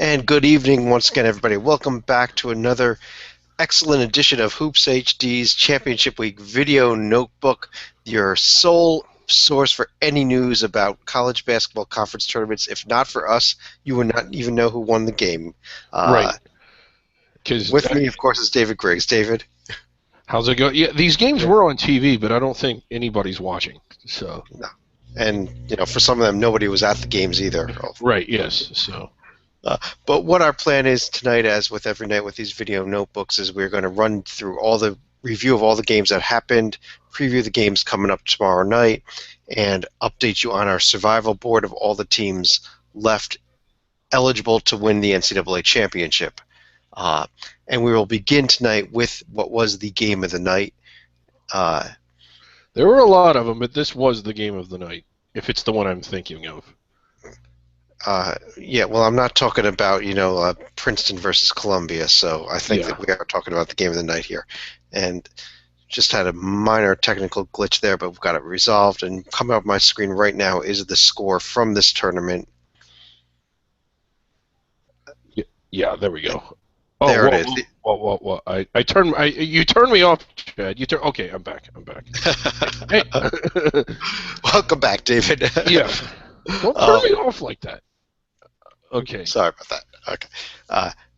And good evening once again, everybody. Welcome back to another excellent edition of Hoops HD's Championship Week Video Notebook, your sole source for any news about college basketball conference tournaments. If not for us, you would not even know who won the game. Right. Because With me, of course, is David Griggs. David? how's it go? Yeah, these games Yeah. were on TV, but I don't think anybody's watching. So No. And, for some of them, nobody was at the games either. right, yes. So But what our plan is tonight, as with every night with these video notebooks, is we're going to run through all the review of all the games that happened, preview the games coming up tomorrow night, and update you on our survival board of all the teams left eligible to win the NCAA championship. And we will begin tonight with what was the game of the night. there were a lot of them, but this was the game of the night, if it's the one I'm thinking of. Yeah, well, I'm not talking about, Princeton versus Columbia, so I think that we are talking about the game of the night here. And just had a minor technical glitch there, but we've got it resolved. And coming up on my screen right now is the score from this tournament. Yeah, there we go. There it is. You turned me off, Chad. Okay, I'm back. Hey. Welcome back, David. Yeah. Don't turn me off like that. Okay. Sorry about that. Okay.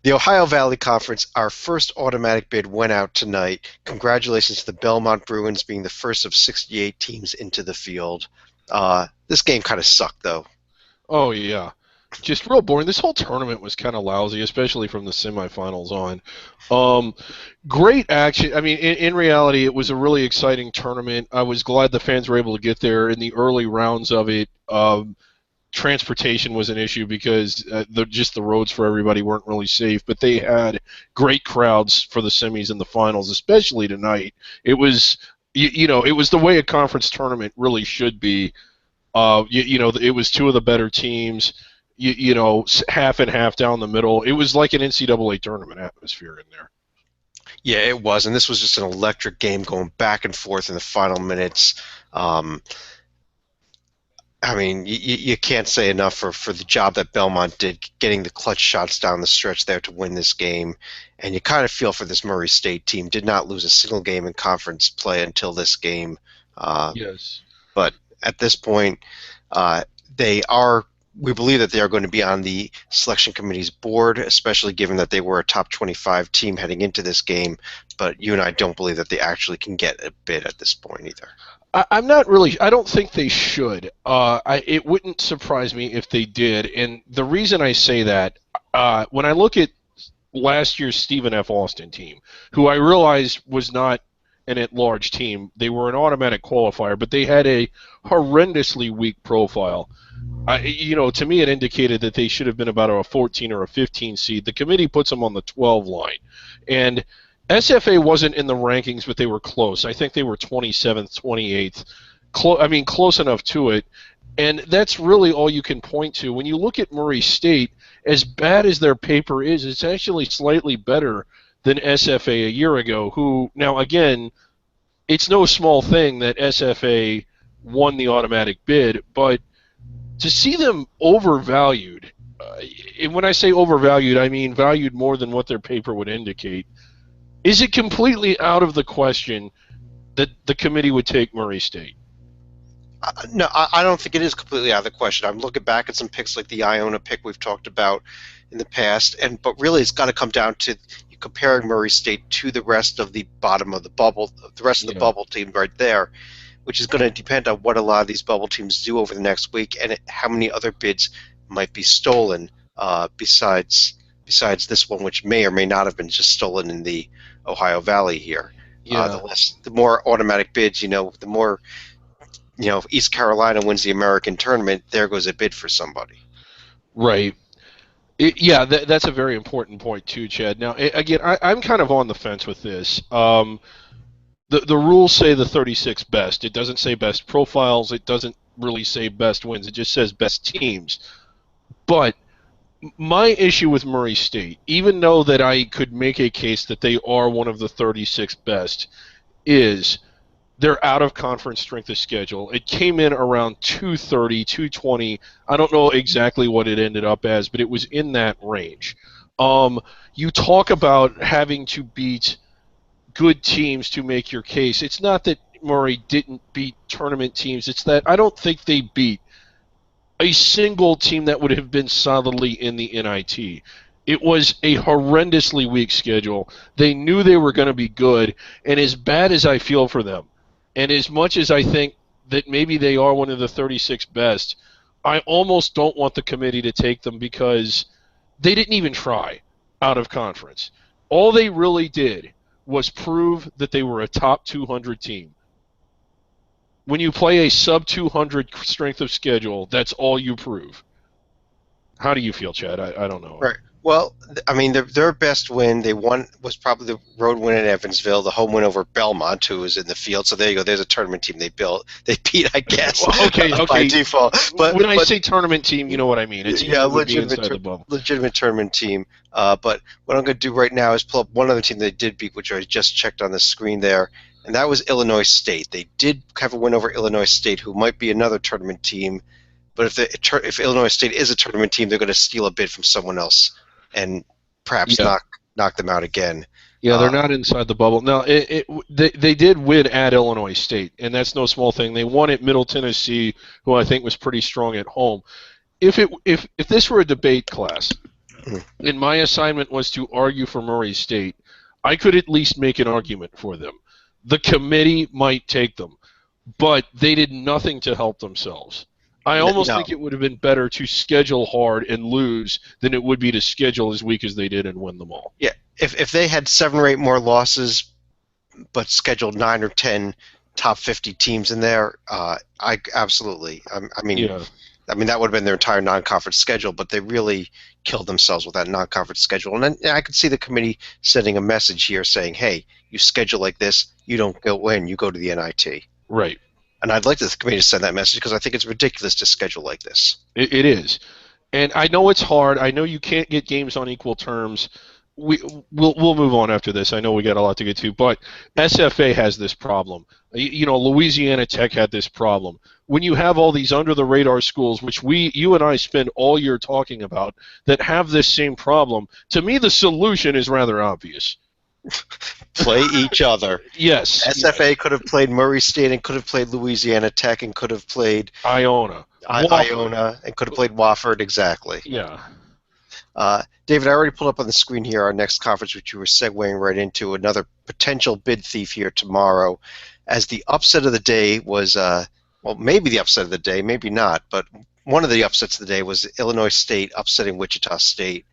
The Ohio Valley Conference, our first automatic bid went out tonight. Congratulations to the Belmont Bruins being the first of 68 teams into the field. This game kind of sucked, though. Oh, yeah. Just real boring. This whole tournament was kind of lousy, especially from the semifinals on. Great action. I mean, in reality, it was a really exciting tournament. I was glad the fans were able to get there in the early rounds of it. Transportation was an issue because the roads for everybody weren't really safe, but they had great crowds for the semis and the finals, especially tonight. It was, it was the way a conference tournament really should be. It was two of the better teams. Half and half down the middle. It was like an NCAA tournament atmosphere in there. Yeah, it was, and this was just an electric game going back and forth in the final minutes. I mean, you can't say enough for the job that Belmont did, getting the clutch shots down the stretch there to win this game. And you kind of feel for this Murray State team. Did not lose a single game in conference play until this game. Yes. But at this point, we believe that they are going to be on the selection committee's board, especially given that they were a top 25 team heading into this game. But you and I don't believe that they actually can get a bid at this point either. I'm not really. I don't think they should. It wouldn't surprise me if they did. And the reason I say that, when I look at last year's Stephen F. Austin team, who I realize was not an at-large team, they were an automatic qualifier, but they had a horrendously weak profile. To me, it indicated that they should have been about a 14 or a 15 seed. The committee puts them on the 12 line, and SFA wasn't in the rankings, but they were close. I think they were 27th, 28th. Close enough to it. And that's really all you can point to. When you look at Murray State, as bad as their paper is, it's actually slightly better than SFA a year ago, who, now again, it's no small thing that SFA won the automatic bid, but to see them overvalued, and when I say overvalued, I mean valued more than what their paper would indicate. Is it completely out of the question that the committee would take Murray State? No, I don't think it is completely out of the question. I'm looking back at some picks like the Iona pick we've talked about in the past, but really it's got to come down to comparing Murray State to the rest of the bottom of the bubble, the rest of the bubble team right there, which is going to depend on what a lot of these bubble teams do over the next week and how many other bids might be stolen besides this one, which may or may not have been just stolen in the Ohio Valley here. Yeah. The more automatic bids, the more, if East Carolina wins the American tournament, there goes a bid for somebody. Right. That's a very important point too, Chad. Now, again, I'm kind of on the fence with this. The rules say the 36 best. It doesn't say best profiles. It doesn't really say best wins. It just says best teams. But my issue with Murray State, even though that I could make a case that they are one of the 36 best, is their out-of-conference strength of schedule. It came in around 230, 220. I don't know exactly what it ended up as, but it was in that range. You talk about having to beat good teams to make your case. It's not that Murray didn't beat tournament teams. It's that I don't think they beat a single team that would have been solidly in the NIT. It was a horrendously weak schedule. They knew they were going to be good, and as bad as I feel for them, and as much as I think that maybe they are one of the 36 best, I almost don't want the committee to take them because they didn't even try out of conference. All they really did was prove that they were a top 200 team. When you play a sub 200 strength of schedule, that's all you prove. How do you feel, Chad? I don't know. Right. Well, I mean, their best win they won was probably the road win in Evansville, the home win over Belmont, who was in the field. So there you go. There's a tournament team they beat, I guess. Well, okay. By default. But when I say tournament team, you know what I mean. It's legitimate tournament team. But what I'm going to do right now is pull up one other team they did beat, which I just checked on the screen there, and that was Illinois State. They did have a win over Illinois State, who might be another tournament team. But if Illinois State is a tournament team, they're going to steal a bid from someone else and perhaps knock them out again. Yeah, they're not inside the bubble. Now, they did win at Illinois State, and that's no small thing. They won at Middle Tennessee, who I think was pretty strong at home. If this were a debate class, and my assignment was to argue for Murray State, I could at least make an argument for them. The committee might take them, but they did nothing to help themselves. I almost think it would have been better to schedule hard and lose than it would be to schedule as weak as they did and win them all. Yeah, if they had 7 or 8 more losses, but scheduled 9 or 10 top 50 teams in there, I absolutely. I mean, that would have been their entire non-conference schedule, but they really killed themselves with that non-conference schedule. And then I could see the committee sending a message here saying, "Hey, you schedule like this, you don't go in, you go to the NIT." Right. And I'd like the committee to send that message because I think it's ridiculous to schedule like this. It is. And I know it's hard. I know you can't get games on equal terms. We'll move on after this. I know we got a lot to get to, but SFA has this problem. Louisiana Tech had this problem. When you have all these under-the-radar schools, which you and I spend all year talking about, that have this same problem, to me the solution is rather obvious. Play each other. Yes. SFA could have played Murray State and could have played Louisiana Tech and could have played Iona. Iona and could have played Wofford, exactly. Yeah. David, I already pulled up on the screen here our next conference, which you were segueing right into, another potential bid thief here tomorrow, as the upset of the day was, maybe the upset of the day, maybe not, but one of the upsets of the day was Illinois State upsetting Wichita State.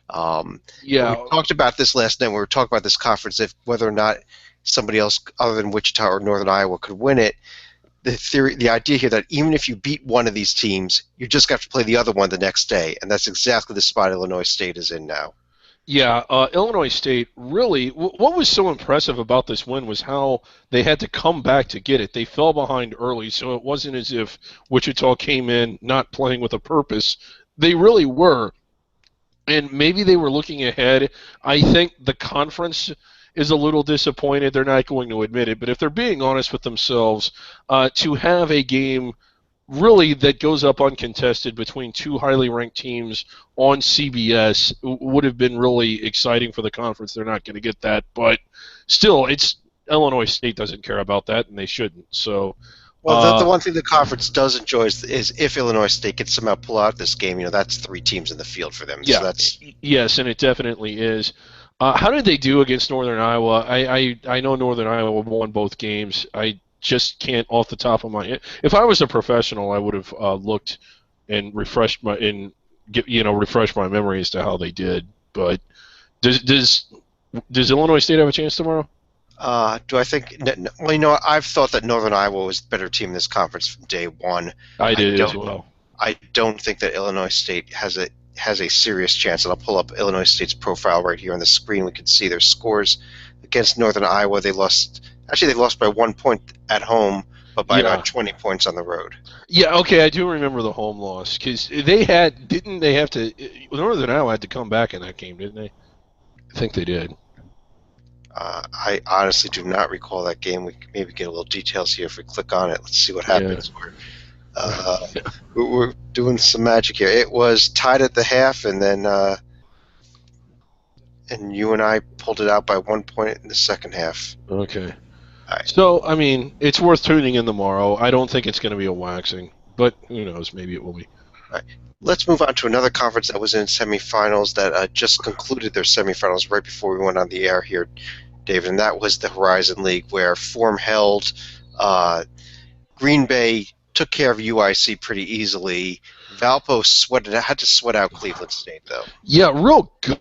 We talked about this last night when we were talking about this conference, whether or not somebody else other than Wichita or Northern Iowa could win it. The idea here that even if you beat one of these teams, you just have to play the other one the next day, and that's exactly the spot Illinois State is in now. Yeah, Illinois State really. What was so impressive about this win was how they had to come back to get it. They fell behind early, so it wasn't as if Wichita came in not playing with a purpose. They really were. And maybe they were looking ahead. I think the conference is a little disappointed. They're not going to admit it. But if they're being honest with themselves, to have a game really that goes up uncontested between two highly ranked teams on CBS would have been really exciting for the conference. They're not going to get that. But still, Illinois State doesn't care about that, and they shouldn't. So. Well, the one thing the conference does enjoy is if Illinois State can somehow pull out this game, that's 3 teams in the field for them. Yeah, so yes, and it definitely is. How did they do against Northern Iowa? I know Northern Iowa won both games. I just can't off the top of my head. If I was a professional, I would have looked and refreshed my memory as to how they did. But does Illinois State have a chance tomorrow? Do I think? Well, I've thought that Northern Iowa was the better team in this conference from day one. I did as well. I don't think that Illinois State has a serious chance. And I'll pull up Illinois State's profile right here on the screen. We can see their scores against Northern Iowa. They lost by 1 point at home, but by about 20 points on the road. Yeah, okay, I do remember the home loss because Northern Iowa had to come back in that game, didn't they? I think they did. I honestly do not recall that game. We can maybe get a little details here if we click on it. Let's see what Yeah. happens. Uh, we're doing some magic here. It was tied at the half, and then and you and I pulled it out by 1 point in the second half. Okay. All right, So, I mean, it's worth tuning in tomorrow. I don't think it's going to be a waxing, but who knows? Maybe it will be. all right. Let's move on to another conference that was in semifinals that just concluded their semifinals right before we went on the air here, David, and that was the Horizon League, where form held. Green Bay took care of UIC pretty easily. Valpo had to sweat out Cleveland State, though. Yeah, real good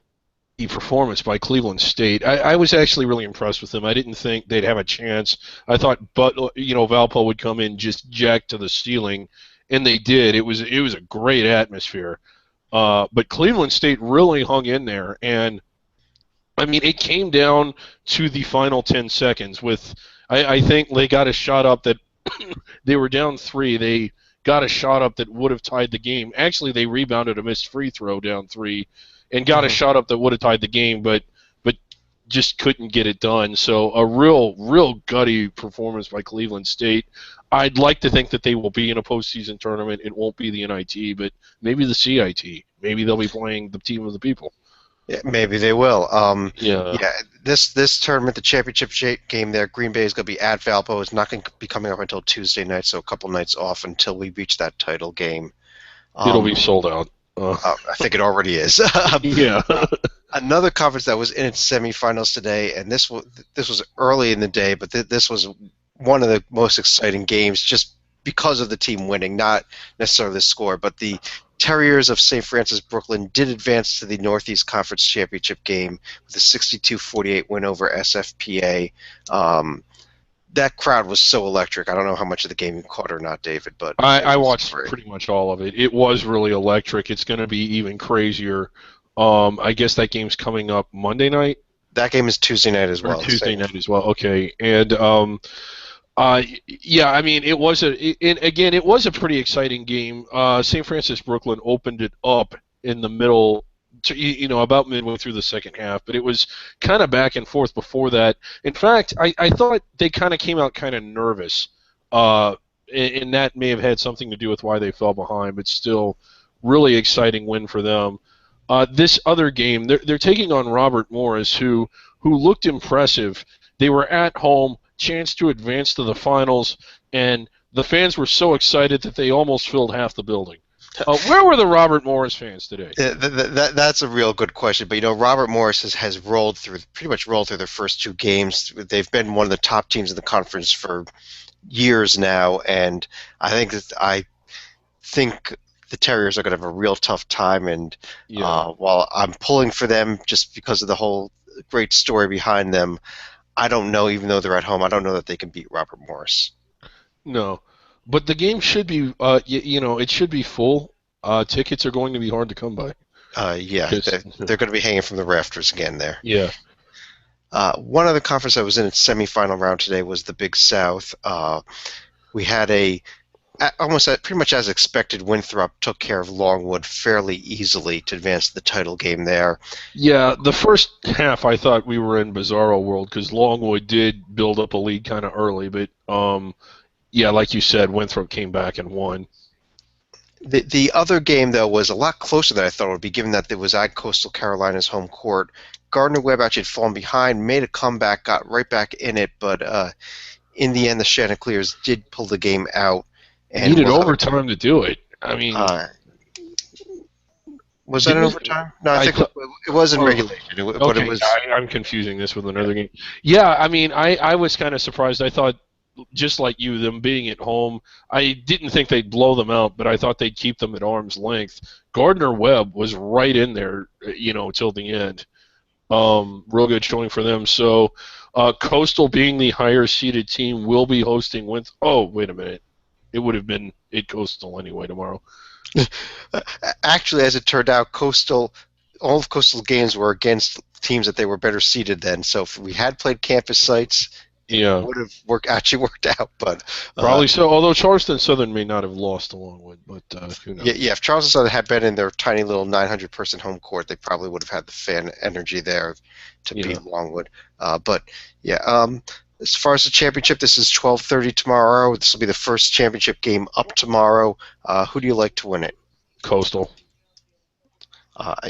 performance by Cleveland State. I was actually really impressed with them. I didn't think they'd have a chance. I thought, Valpo would come in just jacked to the ceiling, and they did. It was a great atmosphere. But Cleveland State really hung in there, and I mean, it came down to the final 10 seconds. I think they got a shot up that they were down 3. They got a shot up that would have tied the game. Actually, they rebounded a missed free throw down 3 and got a shot up that would have tied the game, but just couldn't get it done. So a real gutty performance by Cleveland State. I'd like to think that they will be in a postseason tournament. It won't be the NIT, but maybe the CIT. Maybe they'll be playing the team of the people. Yeah, maybe they will. Yeah. This tournament, the championship game there, Green Bay is going to be at Valpo. It's not going to be coming up until Tuesday night, so a couple nights off until we reach that title game. It'll be sold out. I think it already is. Yeah. Another conference that was in its semifinals today, and this was early in the day, but this was one of the most exciting games just because of the team winning, not necessarily the score, but the Terriers of St. Francis Brooklyn did advance to the Northeast Conference Championship game with a 62-48 win over SFPA. That crowd was so electric. I don't know how much of the game you caught or not, David, but I watched pretty much all of it. It was really electric. It's going to be even crazier. I guess that game's coming up Monday night. That game is Tuesday night as well. Tuesday night as well. Okay, and yeah, I mean, it was a pretty exciting game. St. Francis Brooklyn opened it up in the middle, about midway through the second half, but it was kind of back and forth before that. In fact, I thought they kind of came out kind of nervous, and that may have had something to do with why they fell behind, but still, really exciting win for them. This other game, they're taking on Robert Morris, who looked impressive. They were at home, chance to advance to the finals, and the fans were so excited that they almost filled half the building. Where were the Robert Morris fans today? That's a real good question. But Robert Morris has pretty much rolled through their first 2 games. They've been one of the top teams in the conference for years now, and I think the Terriers are going to have a real tough time. And while I'm pulling for them just because of the whole great story behind them, I don't know. Even though they're at home, I don't know that they can beat Robert Morris. No. But the game should be, it should be full. Tickets are going to be hard to come by. Yeah, they're going to be hanging from the rafters again there. Yeah. One other conference that was in its semifinal round today was the Big South. We had pretty much as expected, Winthrop took care of Longwood fairly easily to advance to the title game there. Yeah, the first half I thought we were in bizarro world because Longwood did build up a lead kind of early, but yeah, like you said, Winthrop came back and won. The other game, though, was a lot closer than I thought it would be, given that it was at Coastal Carolina's home court. Gardner-Webb actually had fallen behind, made a comeback, got right back in it, but in the end, the Chanticleers did pull the game out. And needed overtime to do it. I mean, was that an overtime? No, I think it was in regulation. But it was. I'm confusing this with another game. Yeah, I mean, I was kind of surprised. I thought, just like you, them being at home, I didn't think they'd blow them out, but I thought they'd keep them at arm's length. Gardner-Webb was right in there, till the end. Real good showing for them. So, Coastal, being the higher-seeded team, will be hosting Winthrop. Oh, wait a minute. It would have been at Coastal anyway tomorrow. Actually, as it turned out, all of Coastal's games were against teams that they were better seeded than. So if we had played campus sites, Yeah. would have actually worked out. But Probably so. Although Charleston Southern may not have lost along with, but who knows? yeah, if Charleston Southern had been in their tiny little 900-person home court, they probably would have had the fan energy there to Yeah. beat Longwood. But yeah, as far as the championship, this is 12:30 tomorrow. This will be the first championship game up tomorrow. Who do you like to win it? Coastal.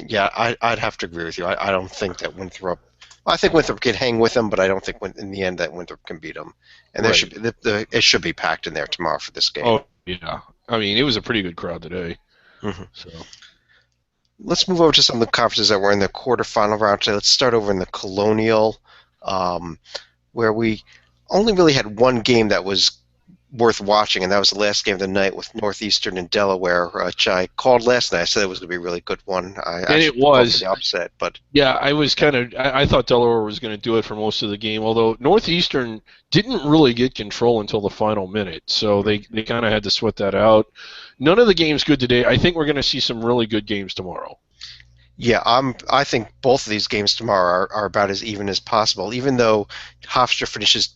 Yeah, I'd have to agree with you. I don't think that Winthrop. I think Winthrop can hang with them, but I don't think in the end that Winthrop can beat them. And there Right. should be, it should be packed in there tomorrow for this game. Oh yeah. I mean, it was a pretty good crowd today. Mhm. So. Let's move over to some of the conferences that were in the quarterfinal round today. Let's start over in the Colonial, where we only really had one game that was worth watching, and that was the last game of the night with Northeastern and Delaware, which I called last night. I said it was going to be a really good one. And it was the upset, but yeah. I thought Delaware was going to do it for most of the game, although Northeastern didn't really get control until the final minute, so they kind of had to sweat that out. None of the games good today. I think we're going to see some really good games tomorrow. yeah, I think both of these games tomorrow are about as even as possible. Even though Hofstra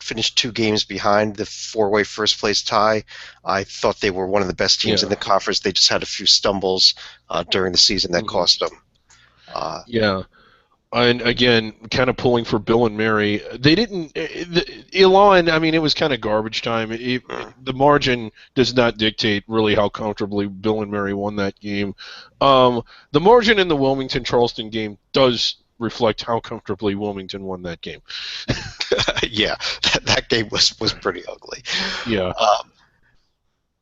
finished 2 games behind the 4-way first place tie, I thought they were one of the best teams in the conference. They just had a few stumbles during the season that cost them. Yeah. And again, kind of pulling for Bill and Mary. They didn't. Elon, I mean, it was kind of garbage time. The margin does not dictate really how comfortably Bill and Mary won that game. The margin in the Wilmington-Charleston game does reflect how comfortably Wilmington won that game. Yeah, that game was pretty ugly. Yeah.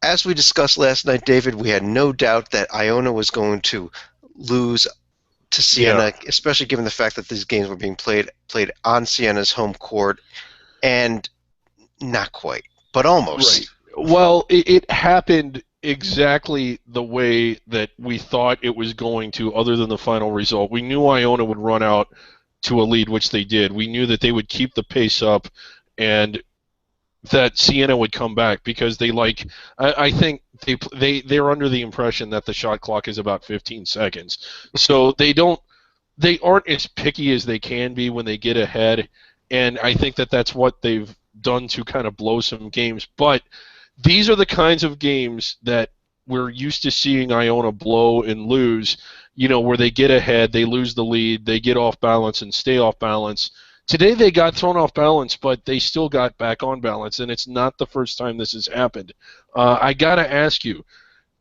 As we discussed last night, David, we had no doubt that Iona was going to lose to Siena, especially given the fact that these games were being played on Siena's home court, and not quite, but almost. Right. Well, it happened exactly the way that we thought it was going to, other than the final result. We knew Iona would run out to a lead, which they did. We knew that they would keep the pace up, and that Siena would come back because I think they're under the impression that the shot clock is about 15 seconds. So they aren't as picky as they can be when they get ahead, and I think that that's what they've done to kind of blow some games. But these are the kinds of games that we're used to seeing Iona blow and lose, where they get ahead, they lose the lead, they get off balance and stay off balance. Today they got thrown off balance, but they still got back on balance, and it's not the first time this has happened. I got to ask you,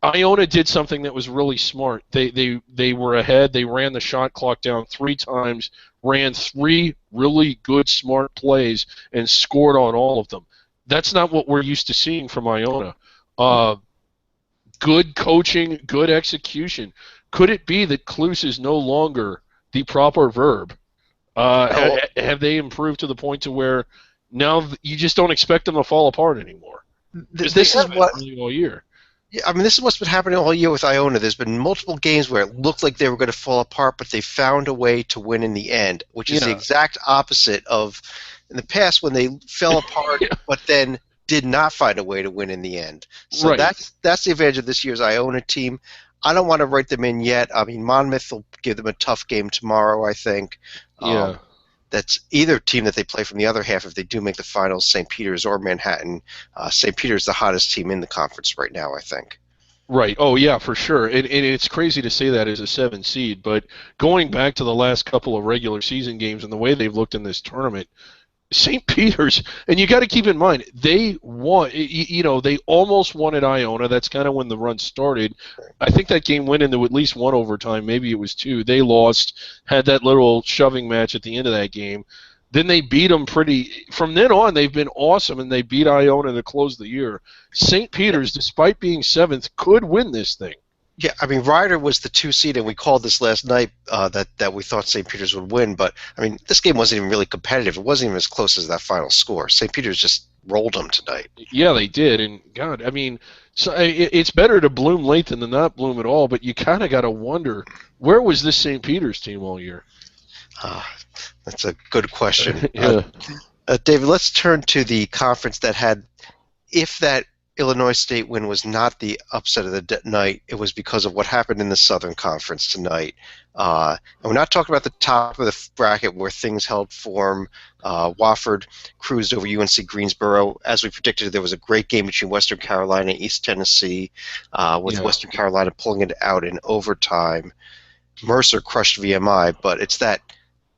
Iona did something that was really smart. They were ahead. They ran the shot clock down 3 times, ran 3 really good, smart plays, and scored on all of them. That's not what we're used to seeing from Iona. Good coaching, good execution. Could it be that Cluse is no longer the proper verb? Have they improved to the point to where now you just don't expect them to fall apart anymore? This is what really all year. Yeah, I mean, this is what's been happening all year with Iona. There's been multiple games where it looked like they were going to fall apart, but they found a way to win in the end, which is the exact opposite of in the past when they fell apart, but then did not find a way to win in the end. So that's the advantage of this year's Iona team. I don't want to write them in yet. I mean, Monmouth will give them a tough game tomorrow, I think. Yeah. That's either team that they play from the other half if they do make the finals, St. Peter's or Manhattan. St. Peter's the hottest team in the conference right now, I think. Right. Oh, yeah, for sure. And it's crazy to say that as a 7 seed, but going back to the last couple of regular season games and the way they've looked in this tournament, St. Peter's, and you got to keep in mind, they won. They almost won at Iona. That's kind of when the run started. I think that game went into at least 1 overtime. Maybe it was 2. They lost, had that little shoving match at the end of that game. Then they beat them from then on, they've been awesome, and they beat Iona to close the year. St. Peter's, despite being 7th, could win this thing. Yeah, I mean, Ryder was the 2 seed, and we called this last night that we thought St. Peter's would win. But, I mean, this game wasn't even really competitive. It wasn't even as close as that final score. St. Peter's just rolled them tonight. Yeah, they did. And, God, I mean, so it's better to bloom late than to not bloom at all. But you kind of got to wonder, where was this St. Peter's team all year? That's a good question. Yeah. David, let's turn to the conference that had, if that Illinois State win was not the upset of the night. It was because of what happened in the Southern Conference tonight. And we're not talking about the top of the bracket where things held form. Wofford cruised over UNC Greensboro. As we predicted, there was a great game between Western Carolina and East Tennessee, with Yeah. Western Carolina pulling it out in overtime. Mercer crushed VMI, but it's that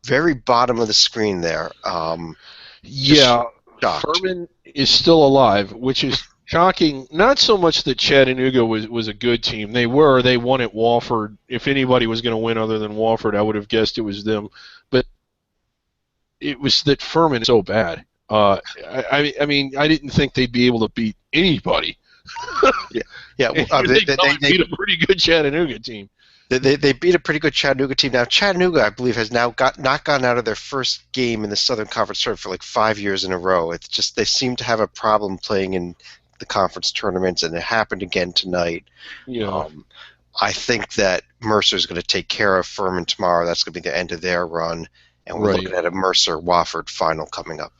very bottom of the screen there. Just Yeah, shocked. Furman is still alive, which is shocking. Not so much that Chattanooga was a good team. They were. They won at Wofford. If anybody was going to win other than Wofford, I would have guessed it was them. But it was that Furman is so bad. I mean, I didn't think they'd be able to beat anybody. Yeah, yeah. And they probably beat a pretty good Chattanooga team. They beat a pretty good Chattanooga team. Now Chattanooga, I believe, has now not gotten out of their first game in the Southern Conference tournament for like 5 years in a row. It's just they seem to have a problem playing in the conference tournaments, and it happened again tonight. Yeah. I think that Mercer's going to take care of Furman tomorrow. That's going to be the end of their run, and we're looking at a Mercer-Wofford final coming up.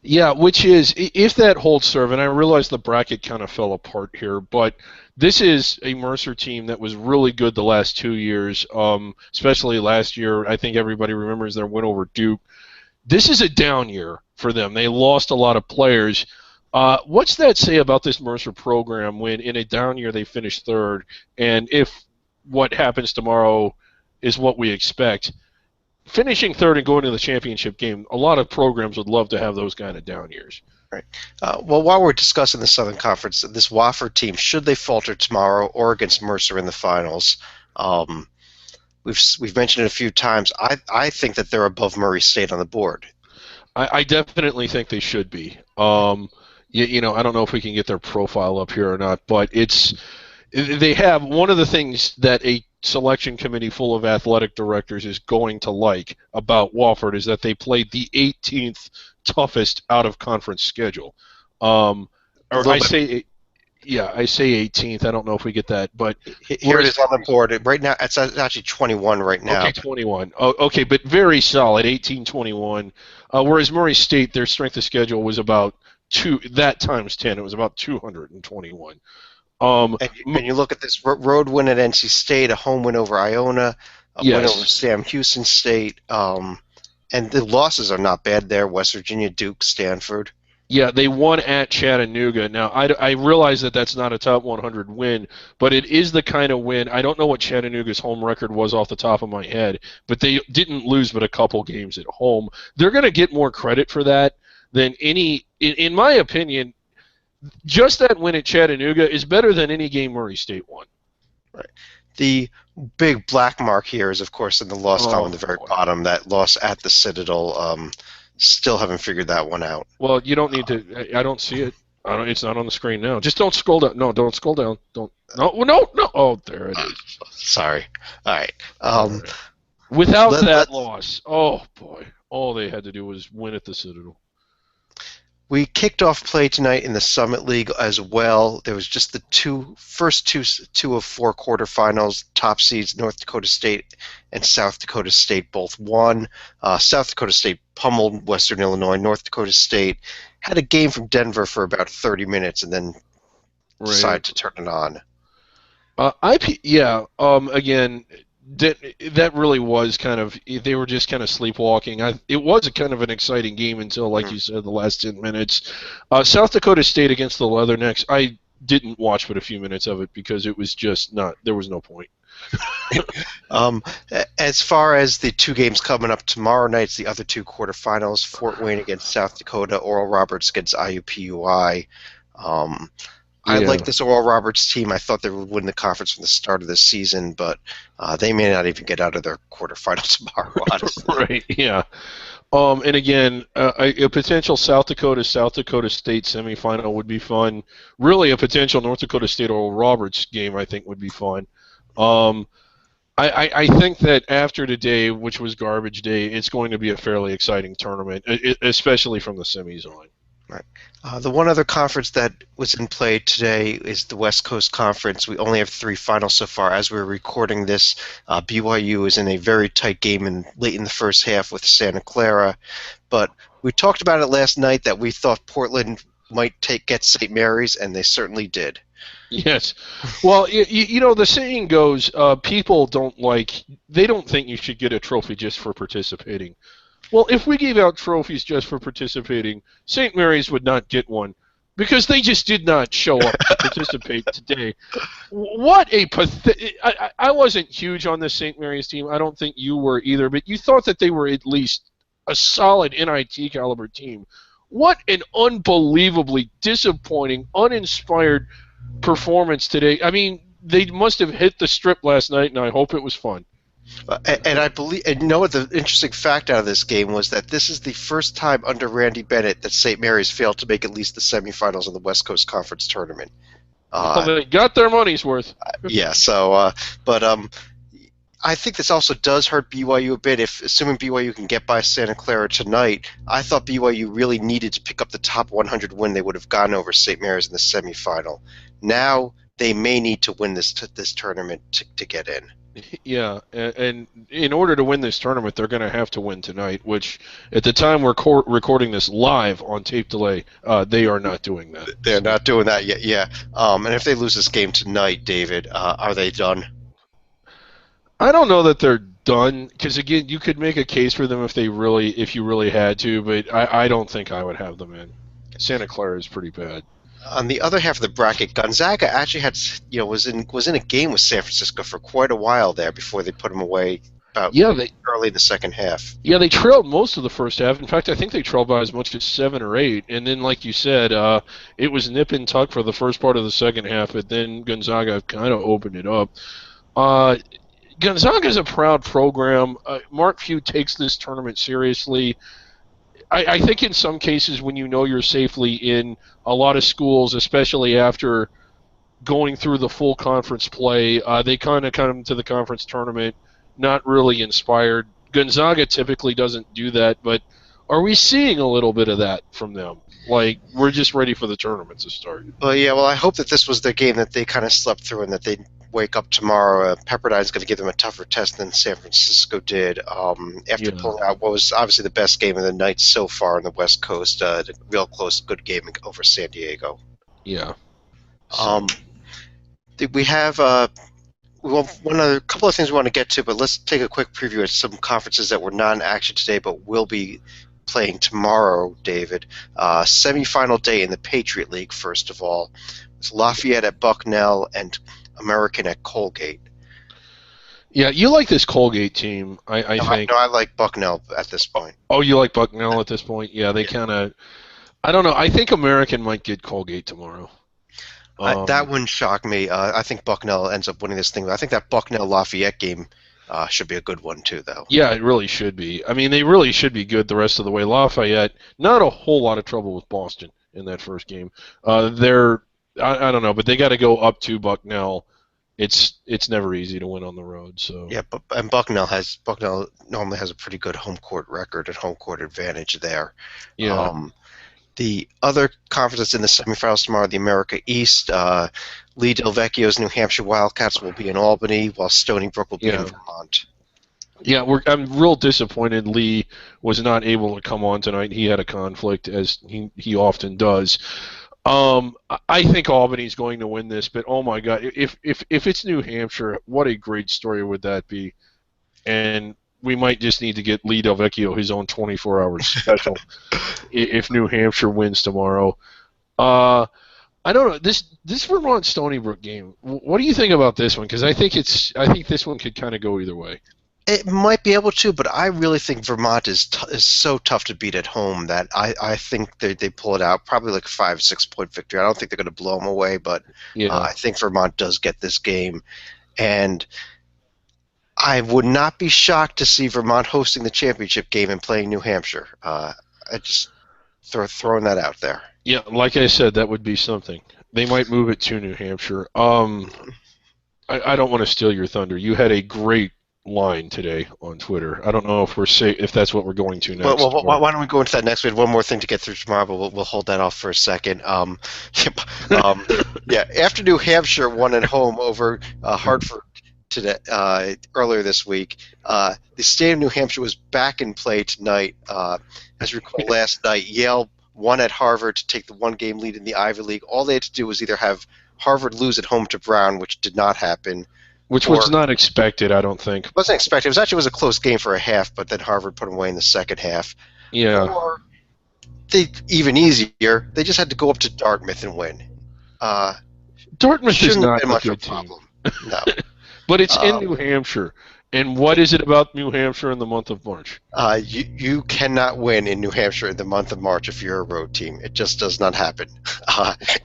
Yeah, which is, if that holds serve, and I realize the bracket kind of fell apart here, but this is a Mercer team that was really good the last 2 years, especially last year. I think everybody remembers their win over Duke. This is a down year for them. They lost a lot of players. What's that say about this Mercer program when in a down year they finish third, and if what happens tomorrow is what we expect, finishing third and going to the championship game, a lot of programs would love to have those kind of down years. Right. Well, while we're discussing the Southern Conference, this Wofford team, should they falter tomorrow or against Mercer in the finals, we've mentioned it a few times. I think that they're above Murray State on the board. I definitely think they should be. You know, I don't know if we can get their profile up here or not, but they have one of the things that a selection committee full of athletic directors is going to like about Wofford is that they played the 18th toughest out of conference schedule. I say 18th. I don't know if we get that, but here it is on the board right now. It's actually 21 right now. Okay, 21. Oh, okay, but very solid, 18-21. Whereas Murray State, their strength of schedule was about that times 10. It was about 221. And you look at this road win at NC State, a home win over Iona, a win over Sam Houston State, and the losses are not bad there. West Virginia, Duke, Stanford. Yeah, they won at Chattanooga. Now, I realize that that's not a top 100 win, but it is the kind of win. I don't know what Chattanooga's home record was off the top of my head, but they didn't lose but a couple games at home. They're going to get more credit for that than any, in my opinion. Just that win at Chattanooga is better than any game Murray State won. Right. The big black mark here is, of course, in the loss column at the very bottom, that loss at the Citadel. Still haven't figured that one out. Well, you don't need to. I don't see it. It's not on the screen now. Just don't scroll down. No, don't scroll down. Don't. No. Oh, there it is. Sorry. All right. Without that loss, oh boy, all they had to do was win at the Citadel. We kicked off play tonight in the Summit League as well. There was just the first two of four quarterfinals. Top seeds North Dakota State and South Dakota State both won. South Dakota State pummeled Western Illinois. North Dakota State had a game from Denver for about 30 minutes and then decided to turn it on. Again, that really was kind of, they were just kind of sleepwalking. It was a kind of an exciting game until, like you said, the last 10 minutes. South Dakota State against the Leathernecks, I didn't watch but a few minutes of it because it was just there was no point. As far as the two games coming up tomorrow night's the other two quarterfinals, Fort Wayne against South Dakota, Oral Roberts against IUPUI. I like this Oral Roberts team. I thought they would win the conference from the start of the season, but they may not even get out of their quarterfinal tomorrow, honestly. Right, yeah. And again, a potential South Dakota State semifinal would be fun. Really, a potential North Dakota State Oral Roberts game, I think, would be fun. I think that after today, which was garbage day, it's going to be a fairly exciting tournament, especially from the semis on. Right. The one other conference that was in play today is the West Coast Conference. We only have 3 finals so far. As we're recording this, BYU is in a very tight game late in the first half with Santa Clara. But we talked about it last night that we thought Portland might get St. Mary's, and they certainly did. Yes. Well, the saying goes, people they don't think you should get a trophy just for participating. Well, if we gave out trophies just for participating, St. Mary's would not get one because they just did not show up to participate today. What a pathetic... I wasn't huge on this St. Mary's team. I don't think you were either, but you thought that they were at least a solid NIT caliber team. What an unbelievably disappointing, uninspired performance today. I mean, they must have hit the strip last night, and I hope it was fun. And I believe, and you know what the interesting fact out of this game was that this is the first time under Randy Bennett that St. Mary's failed to make at least the semifinals of the West Coast Conference tournament. Well, they got their money's worth. Yeah. So, but I think this also does hurt BYU a bit. Assuming BYU can get by Santa Clara tonight, I thought BYU really needed to pick up the top 100 win. They would have gone over St. Mary's in the semifinal. Now they may need to win this tournament to get in. Yeah, and in order to win this tournament, they're going to have to win tonight, which at the time we're recording this live on tape delay, they are not doing that. They're not doing that yet, yeah. And if they lose this game tonight, David, are they done? I don't know that they're done, because again, you could make a case for them if you really had to, but I don't think I would have them in. Santa Clara is pretty bad. On the other half of the bracket, Gonzaga actually had, was in a game with San Francisco for quite a while there before they put them away. Early in the second half. Yeah, they trailed most of the first half. In fact, I think they trailed by as much as 7 or 8. And then, like you said, it was nip and tuck for the first part of the second half, but then Gonzaga kind of opened it up. Gonzaga is a proud program. Mark Few takes this tournament seriously. I think in some cases when you know you're safely in, a lot of schools, especially after going through the full conference play, they kind of come to the conference tournament not really inspired. Gonzaga typically doesn't do that, but are we seeing a little bit of that from them? Like, we're just ready for the tournament to start. Well, yeah, I hope that this was their game that they kind of slept through and that they wake up tomorrow. Pepperdine's going to give them a tougher test than San Francisco did after pulling out what was obviously the best game of the night so far on the West Coast. A real close, good game over San Diego. Yeah. We have couple of things we want to get to, but let's take a quick preview of some conferences that were not in action today but will be playing tomorrow, David. Semifinal day in the Patriot League, first of all. It's Lafayette at Bucknell and American at Colgate. Yeah, you like this Colgate team, I think. No, I like Bucknell at this point. Oh, you like Bucknell at this point? Yeah, they kind of... I don't know. I think American might get Colgate tomorrow. That wouldn't shock me. I think Bucknell ends up winning this thing. I think that Bucknell-Lafayette game should be a good one, too, though. Yeah, it really should be. I mean, they really should be good the rest of the way. Lafayette, not a whole lot of trouble with Boston in that first game. I don't know, but they got to go up to Bucknell. It's never easy to win on the road. So yeah, and Bucknell normally has a pretty good home court record and home court advantage there. Yeah. The other conferences in the semifinals tomorrow, the America East, Lee Del Vecchio's New Hampshire Wildcats will be in Albany, while Stony Brook will be in Vermont. Yeah, I'm real disappointed Lee was not able to come on tonight. He had a conflict, as he often does. I think Albany's going to win this, but oh my God, if it's New Hampshire, what a great story would that be? And we might just need to get Lee Del Vecchio his own 24-hour special if New Hampshire wins tomorrow. I don't know, this Vermont Stony Brook game. What do you think about this one? Because I think this one could kind of go either way. It might be able to, but I really think Vermont is so tough to beat at home that I think they pull it out. Probably like a 5-6 point victory. I don't think they're going to blow them away, but I think Vermont does get this game. And I would not be shocked to see Vermont hosting the championship game and playing New Hampshire. I just throwing that out there. Yeah, like I said, that would be something. They might move it to New Hampshire. I don't want to steal your thunder. You had a great line today on Twitter. I don't know if that's what we're going to next. Well, why don't we go into that next? We have one more thing to get through tomorrow, but we'll hold that off for a second. After New Hampshire won at home over Hartford today, earlier this week, the state of New Hampshire was back in play tonight. As you recall, last night Yale one at Harvard to take the one-game lead in the Ivy League. All they had to do was either have Harvard lose at home to Brown, which did not happen. Which was not expected, I don't think. Wasn't expected. It was a close game for a half, but then Harvard put them away in the second half. Yeah. Or even easier, they just had to go up to Dartmouth and win. Dartmouth is not much a of a good team. problem. No. But it's in New Hampshire. And what is it about New Hampshire in the month of March? You cannot win in New Hampshire in the month of March if you're a road team. It just does not happen.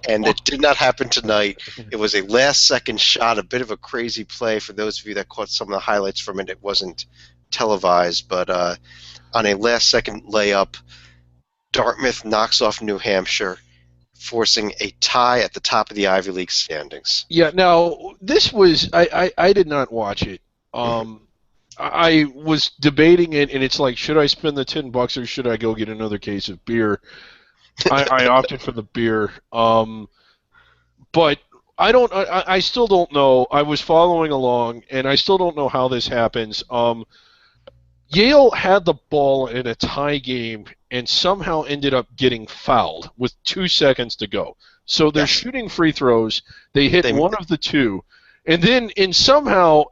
And it did not happen tonight. It was a last-second shot, a bit of a crazy play. For those of you that caught some of the highlights from it, it wasn't televised. But on a last-second layup, Dartmouth knocks off New Hampshire, forcing a tie at the top of the Ivy League standings. Yeah, now, this was... I did not watch it. I was debating it, and it's like, should I spend the $10 or should I go get another case of beer? I opted for the beer. But I still don't know. I was following along, and I still don't know how this happens. Yale had the ball in a tie game and somehow ended up getting fouled with 2 seconds to go. So they're shooting free throws. They hit one of the two. And then in somehow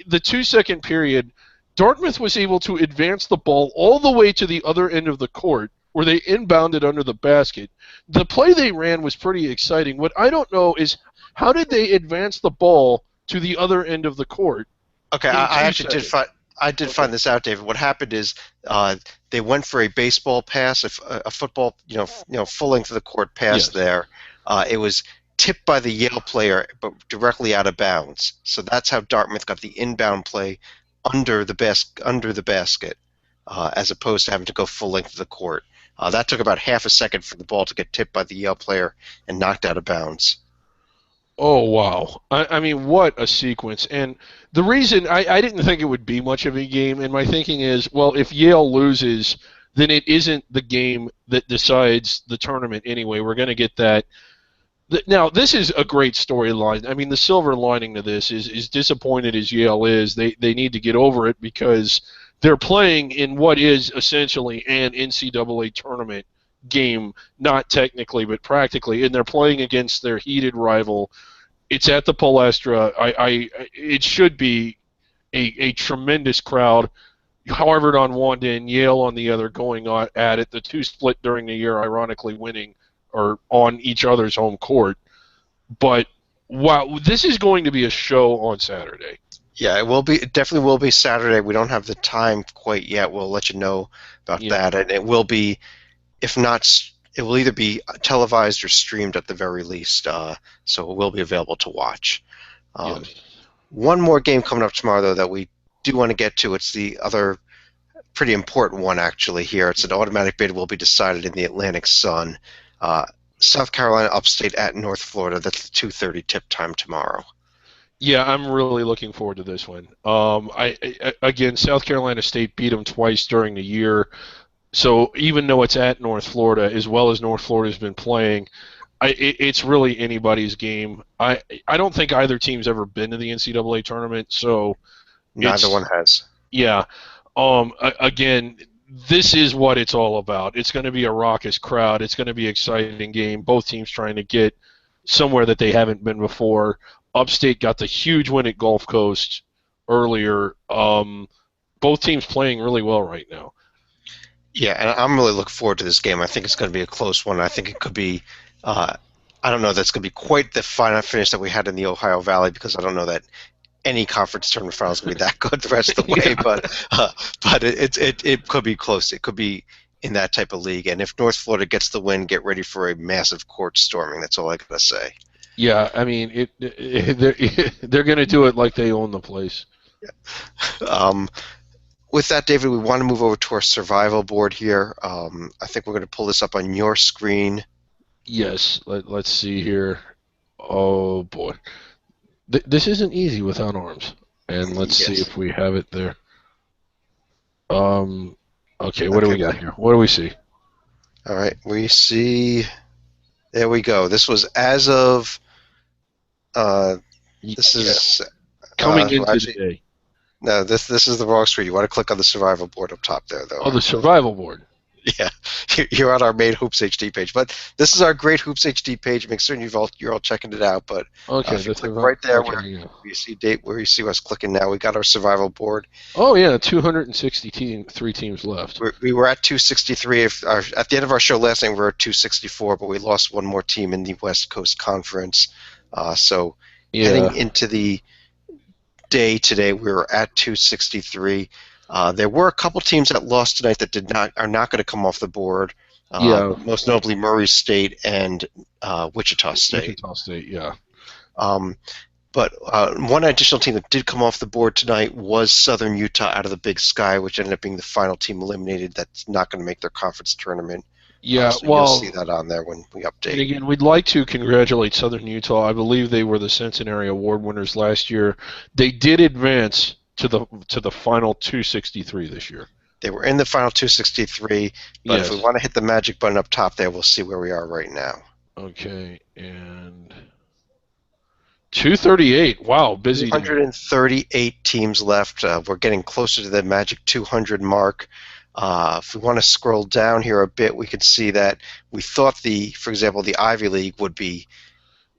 the 2-second period, Dartmouth was able to advance the ball all the way to the other end of the court where they inbounded under the basket. The play they ran was pretty exciting. What I don't know is how did they advance the ball to the other end of the court? Okay, I did find this out, David. What happened is they went for a baseball pass, a football, full length of the court pass there. It was tipped by the Yale player, but directly out of bounds. So that's how Dartmouth got the inbound play under the basket, as opposed to having to go full length of the court. That took about half a second for the ball to get tipped by the Yale player and knocked out of bounds. Oh, wow. I mean, what a sequence. And the reason I didn't think it would be much of a game, and my thinking is, well, if Yale loses, then it isn't the game that decides the tournament anyway. We're going to get that. Now, this is a great storyline. I mean, the silver lining to this is disappointed as Yale is, they need to get over it because they're playing in what is essentially an NCAA tournament game, not technically but practically, and they're playing against their heated rival. It's at the Palestra. It should be a tremendous crowd. Harvard on one end, Yale on the other, going at it. The two split during the year, ironically winning or on each other's home court. But wow, this is going to be a show on Saturday. Yeah, it will be. It definitely will be Saturday. We don't have the time quite yet. We'll let you know about that, and it will be. If not, it will either be televised or streamed at the very least, so it will be available to watch. One more game coming up tomorrow, though, that we do want to get to. It's the other pretty important one, actually, here. It's an automatic bid will be decided in the Atlantic Sun. South Carolina Upstate at North Florida. That's the 2:30 tip time tomorrow. Yeah, I'm really looking forward to this one. Again, South Carolina State beat them twice during the year. So even though it's at North Florida, as well as North Florida's been playing, it's really anybody's game. I don't think either team's ever been to the NCAA tournament, so neither one has. Yeah. Again, this is what it's all about. It's going to be a raucous crowd. It's going to be an exciting game. Both teams trying to get somewhere that they haven't been before. Upstate got the huge win at Gulf Coast earlier. Both teams playing really well right now. Yeah, and I'm really looking forward to this game. I think it's going to be a close one. I think it could be I don't know that's going to be quite the final finish that we had in the Ohio Valley, because I don't know that any conference tournament final is going to be that good the rest of the way. But it could be close. It could be in that type of league. And if North Florida gets the win, get ready for a massive court storming. That's all I got to say. Yeah, I mean, they're going to do it like they own the place. Yeah. With that, David, we want to move over to our survival board here. I think we're going to pull this up on your screen. Yes, let's see here. Oh, boy. This isn't easy without arms. And let's see if we have it there. Okay, what do we got here? What do we see? All right, we see... There we go. This was as of... this is... Coming into today. No, this is the wrong screen. You want to click on the survival board up top there, though. Oh, the survival board. Yeah, you're on our main Hoops HD page, but this is our great Hoops HD page. Make sure you're all checking it out. But Okay, if you click right there okay, where yeah. where you see us clicking now, we got our survival board. Oh yeah, 3 teams left. We were at 263. At the end of our show last night, we were at 264, but we lost one more team in the West Coast Conference. So heading Yeah, into the day today, we were at 263. There were a couple teams that lost tonight that are not going to come off the board. yeah. Most notably Murray State and Wichita State. Wichita State, yeah. Um, but one additional team that did come off the board tonight was Southern Utah out of the Big Sky, which ended up being the final team eliminated. That's not going to make their conference tournament. Yeah, So you'll see well, that on there when we and update. again, we'd like to congratulate Southern Utah. I believe they were the Centenary Award winners last year. They did advance to the final 263 this year. They were in the final 263, but if we Yes. want to hit the magic button up top there, we'll see where we are right now. Okay, and 238. Wow, busy day. 238 teams left. We're getting closer to the magic 200 mark. If we want to scroll down here a bit, we can see that we thought for example, the Ivy League would be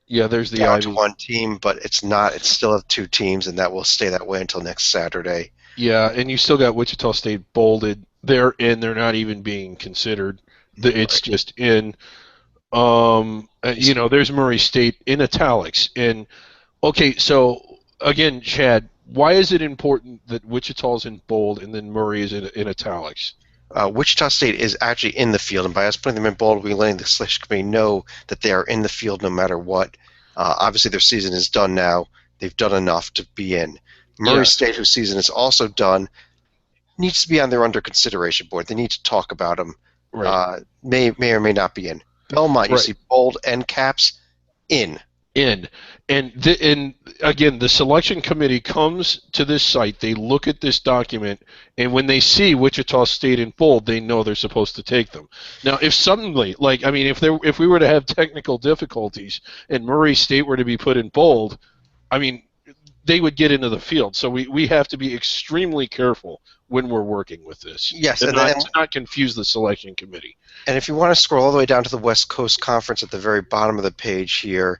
Yeah, there's the down to Ivy. one team, but it's not. It's still at two teams, and that will stay that way until next Saturday. Yeah, and you still got Wichita State bolded. They're in. They're not even being considered. It's Right. just in. There's Murray State in italics. And okay, so again, Chad, why is it important that Wichita's in bold and then Murray is in italics? Wichita State is actually in the field, and by us putting them in bold, we're letting the selection committee know that they are in the field no matter what. Obviously, their season is done now. They've done enough to be in. Murray Yes, State, whose season is also done, needs to be on their under consideration board. They need to talk about them. right, May or may not be in. Belmont, you right. see bold end caps in. In and again, the selection committee comes to this site. They look at this document, and when they see Wichita State in bold, they know they're supposed to take them. Now, if suddenly, like I mean, if we were to have technical difficulties and Murray State were to be put in bold, I mean, they would get into the field. So we have to be extremely careful when we're working with this, Yes, and not confuse the selection committee. and if you want to scroll all the way down to the West Coast Conference at the very bottom of the page here,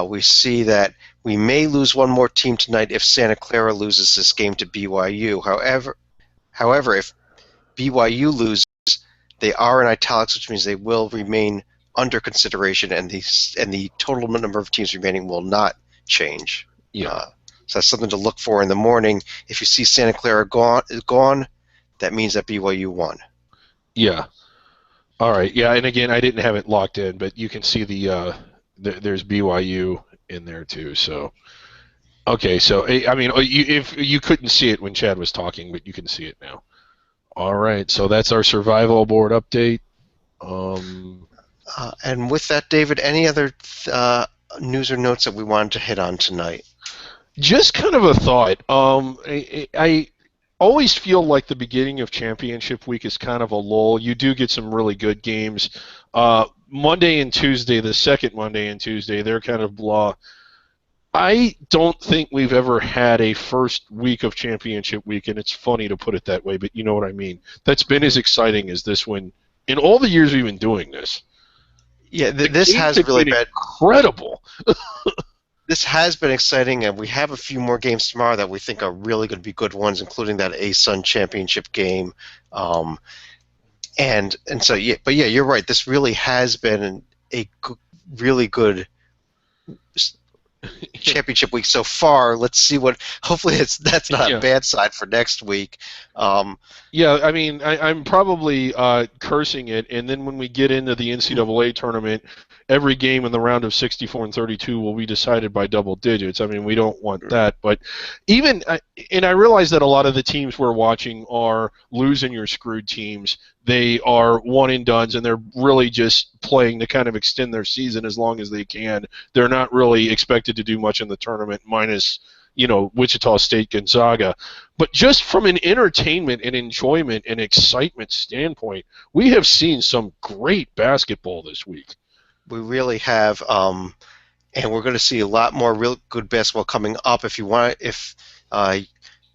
we see that we may lose one more team tonight if Santa Clara loses this game to BYU. However, if BYU loses, they are in italics, which means they will remain under consideration, and the total number of teams remaining will not change. Yeah. So that's something to look for in the morning. If you see Santa Clara gone, that means that BYU won. Yeah. All right. Yeah, and again, I didn't have it locked in, but you can see there's BYU in there too. So okay. So I mean, if you couldn't see it when Chad was talking, but you can see it now. All right. So that's our survival board update. And with that, David, any other news or notes that we wanted to hit on tonight? Just kind of a thought. I always feel like the beginning of championship week is kind of a lull. You do get some really good games. Monday and Tuesday, the second Monday and Tuesday, they're kind of blah. I don't think we've ever had a first week of championship week, and it's funny to put it that way, but you know what I mean. That's been as exciting as this one in all the years we've been doing this. Yeah, this has really been incredible. This has been exciting, and we have a few more games tomorrow that we think are really going to be good ones, including that ASUN championship game. And so yeah, but yeah, you're right. This really has been really good championship week so far. Let's see what. Hopefully, that's not a bad side for next week. Yeah, I mean, I'm probably cursing it, and then when we get into the NCAA tournament, every game in the round of 64 and 32 will be decided by double digits. I mean, we don't want that, but even and I realize that a lot of the teams we're watching are losing your screwed teams. They are one and dones, and they're really just playing to kind of extend their season as long as they can. They're not really expected to do much in the tournament, minus Wichita State, Gonzaga. But just from an entertainment and enjoyment and excitement standpoint, we have seen some great basketball this week. We really have, and we're going to see a lot more real good basketball coming up. If you want, and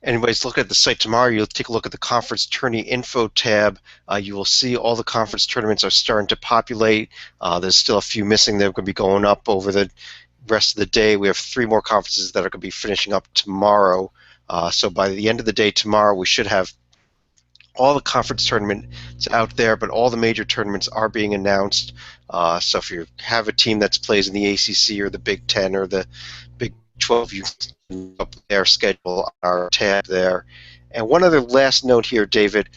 anybody's looking at the site tomorrow, you'll take a look at the conference tourney info tab. You will see all the conference tournaments are starting to populate. There's still a few missing that are going to be going up over the rest of the day. We have 3 more conferences that are going to be finishing up tomorrow. So by the end of the day tomorrow, we should have all the conference tournaments out there, but all the major tournaments are being announced. So if you have a team that plays in the ACC or the Big Ten or the Big 12, you can up their schedule on our tab there. And one other last note here, David.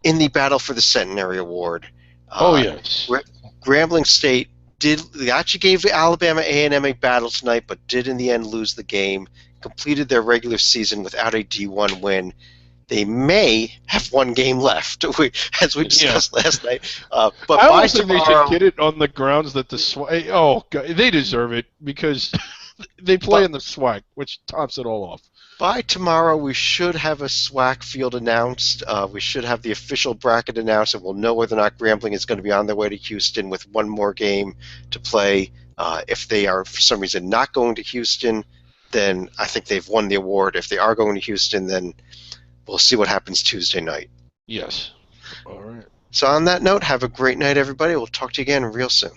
In the battle for the Centenary Award, Yes. Grambling State they actually gave Alabama A&M a battle tonight, but did in the end lose the game. Completed their regular season without a D1 win. They may have 1 game left, as we discussed last night. But I by don't think they should get it on the grounds that the SWAC. Oh, God, they deserve it because they play in the SWAC, which tops it all off. By tomorrow, we should have a SWAC field announced. We should have the official bracket announced, and we'll know whether or not Grambling is going to be on their way to Houston with 1 more game to play. If they are, for some reason, not going to Houston, then I think they've won the award. If they are going to Houston, then we'll see what happens Tuesday night. Yes. All right. So on that note, have a great night, everybody. We'll talk to you again real soon.